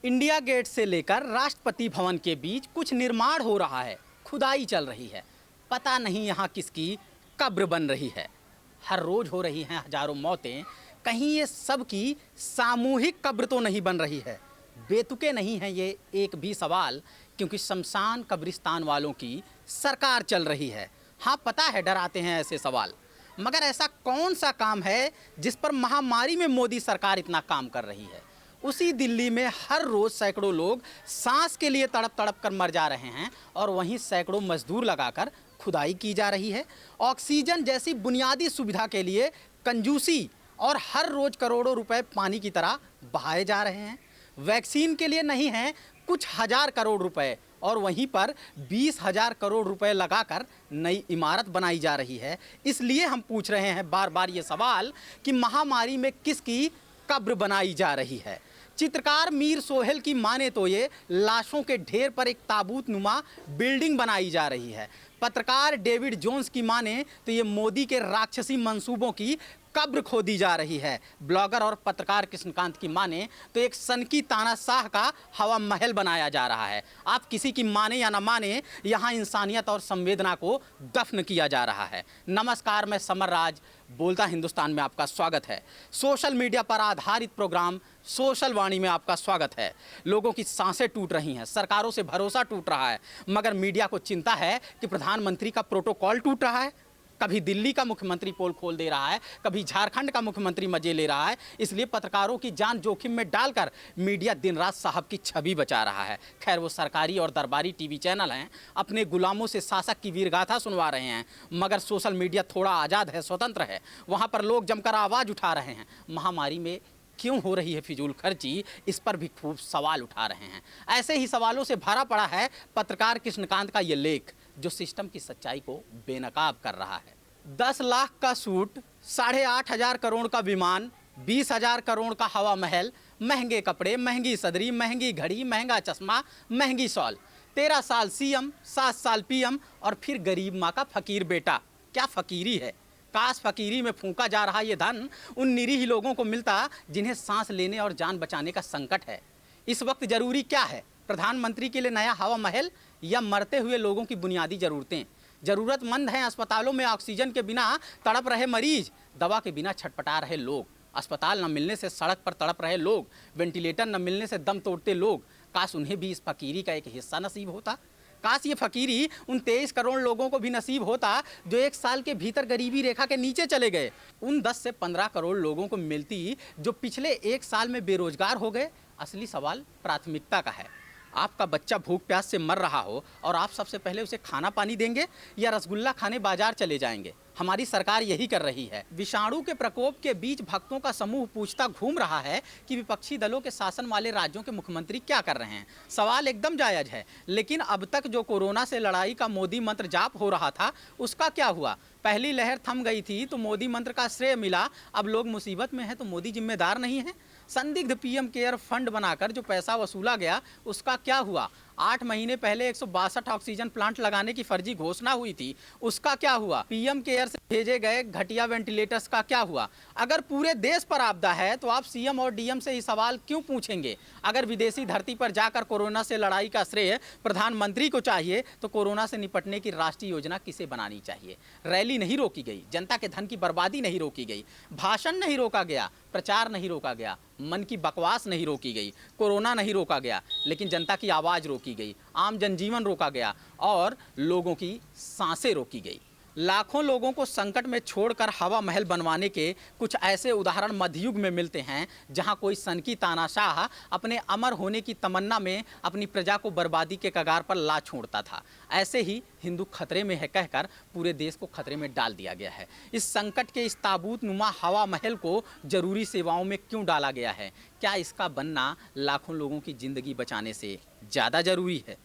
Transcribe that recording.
India gate से लेकर राष्ट्रपति भवन के बीच कुछ निर्माण हो रहा है, खुदाई चल रही है। पता नहीं यहाँ किसकी कब्र बन रही है। हर रोज हो रही हैं हजारों मौतें, कहीं ये सब की सामूहिक कब्र तो नहीं बन रही है। बेतुके नहीं है ये एक भी सवाल, क्योंकि शमशान कब्रिस्तान वालों की सरकार चल रही है। हाँ, पता है डराते हैं ऐसे सवाल, मगर ऐसा कौन सा काम है जिस पर महामारी में मोदी सरकार इतना काम कर रही है। उसी दिल्ली में हर रोज़ सैकड़ों लोग सांस के लिए तड़प तड़प कर मर जा रहे हैं और वहीं सैकड़ों मजदूर लगाकर खुदाई की जा रही है। ऑक्सीजन जैसी बुनियादी सुविधा के लिए कंजूसी और हर रोज़ करोड़ों रुपए पानी की तरह बहाए जा रहे हैं। वैक्सीन के लिए नहीं है कुछ हजार करोड़ रुपए, और वहीं पर 20,000 करोड़ रुपए लगाकर नई इमारत बनाई जा रही है। इसलिए हम पूछ रहे हैं बार बार ये सवाल कि महामारी में किसकी कब्र बनाई जा रही है। चित्रकार मीर सोहेल की माने तो ये लाशों के ढेर पर एक ताबूत नुमा बिल्डिंग बनाई जा रही है। पत्रकार डेविड जोन्स की माने तो ये मोदी के राक्षसी मंसूबों की कब्र खोदी जा रही है। ब्लॉगर और पत्रकार कृष्णकांत की माने तो एक सनकी तानाशाह का हवा महल बनाया जा रहा है। आप किसी की माने या न माने, यहाँ इंसानियत और संवेदना को दफन किया जा रहा है। नमस्कार, मैं समर राज, बोलता हिंदुस्तान में आपका स्वागत है। सोशल मीडिया पर आधारित प्रोग्राम सोशल वाणी में आपका स्वागत है। लोगों की सांसें टूट रही हैं, सरकारों से भरोसा टूट रहा है, मगर मीडिया को चिंता है कि प्रधानमंत्री का प्रोटोकॉल टूट रहा है। कभी दिल्ली का मुख्यमंत्री पोल खोल दे रहा है, कभी झारखंड का मुख्यमंत्री मजे ले रहा है। इसलिए पत्रकारों की जान जोखिम में डालकर मीडिया दिन रात साहब की छवि बचा रहा है। खैर, वो सरकारी और दरबारी टीवी चैनल हैं, अपने गुलामों से शासक की वीरगाथा सुनवा रहे हैं, मगर सोशल मीडिया थोड़ा आज़ाद है, स्वतंत्र है। वहाँ पर लोग जमकर आवाज़ उठा रहे हैं। महामारी में क्यों हो रही है फिजूल खर्ची, इस पर भी खूब सवाल उठा रहे हैं। ऐसे ही सवालों से भरा पड़ा है पत्रकार कृष्णकांत का ये लेख, जो सिस्टम की सच्चाई को बेनकाब कर रहा है। 10 लाख का सूट, 8,500 करोड़ का विमान, 20,000 करोड़ का हवा महल, महंगे कपड़े, महंगी सदरी, महंगी घड़ी, महंगा चश्मा, महंगी शॉल, 13 साल सीएम, 7 साल पीएम और फिर गरीब माँ का फकीर बेटा। क्या फकीरी है। काश फकीरी में फूंका जा रहा ये धन उन निरीह लोगों को मिलता जिन्हें सांस लेने और जान बचाने का संकट है। इस वक्त जरूरी क्या है, प्रधानमंत्री के लिए नया हवा महल या मरते हुए लोगों की बुनियादी ज़रूरतें। ज़रूरतमंद हैं अस्पतालों में ऑक्सीजन के बिना तड़प रहे मरीज, दवा के बिना छटपटा रहे लोग, अस्पताल न मिलने से सड़क पर तड़प रहे लोग, वेंटिलेटर न मिलने से दम तोड़ते लोग। काश उन्हें भी इस फकीरी का एक हिस्सा नसीब होता। काश ये फकीरी उन 23 करोड़ लोगों को भी नसीब होता जो 1 साल के भीतर गरीबी रेखा के नीचे चले गए। उन 10 से 15 करोड़ लोगों को मिलती जो पिछले 1 साल में बेरोजगार हो गए। असली सवाल प्राथमिकता का है। आपका बच्चा भूख प्यास से मर रहा हो और आप सबसे पहले उसे खाना पानी देंगे या रसगुल्ला खाने बाजार चले जाएंगे? हमारी सरकार यही कर रही है। विषाणु के प्रकोप के बीच भक्तों का समूह पूछता घूम रहा है कि विपक्षी दलों के शासन वाले राज्यों के मुख्यमंत्री क्या कर रहे हैं। सवाल एकदम जायज है, लेकिन अब तक जो कोरोना से लड़ाई का मोदी मंत्र जाप हो रहा था, उसका क्या हुआ? पहली लहर थम गई थी तो मोदी मंत्र का श्रेय मिला, अब लोग मुसीबत में हैं तो मोदी जिम्मेदार नहीं है। संदिग्ध पीएम केयर फंड बनाकर जो पैसा वसूला गया, उसका क्या हुआ? 8 महीने पहले 162 ऑक्सीजन प्लांट लगाने की फर्जी घोषणा हुई थी, उसका क्या हुआ? पीएम केयर से भेजे गए घटिया वेंटिलेटर्स का क्या हुआ? अगर पूरे देश पर आपदा है तो आप सीएम और डीएम से ही सवाल क्यों पूछेंगे? अगर विदेशी धरती पर जाकर कोरोना से लड़ाई का श्रेय प्रधानमंत्री को चाहिए तो कोरोना से निपटने की राष्ट्रीय योजना किसे बनानी चाहिए? रैली नहीं रोकी गई, जनता के धन की बर्बादी नहीं रोकी गई, भाषण नहीं रोका गया, प्रचार नहीं रोका गया, मन की बकवास नहीं रोकी गई, कोरोना नहीं रोका गया, लेकिन जनता की आवाज़ रोकी गई, आम जनजीवन रोका गया और लोगों की सांसें रोकी गई। लाखों लोगों को संकट में छोड़कर हवा महल बनवाने के कुछ ऐसे उदाहरण मध्ययुग में मिलते हैं, जहां कोई सनकी तानाशाह अपने अमर होने की तमन्ना में अपनी प्रजा को बर्बादी के कगार पर ला छोड़ता था। ऐसे ही हिंदू खतरे में है कहकर पूरे देश को खतरे में डाल दिया गया है। इस संकट के इस ताबूत नुमा हवा महल को जरूरी सेवाओं में क्यों डाला गया है? क्या इसका बनना लाखों लोगों की जिंदगी बचाने से ज़्यादा जरूरी है?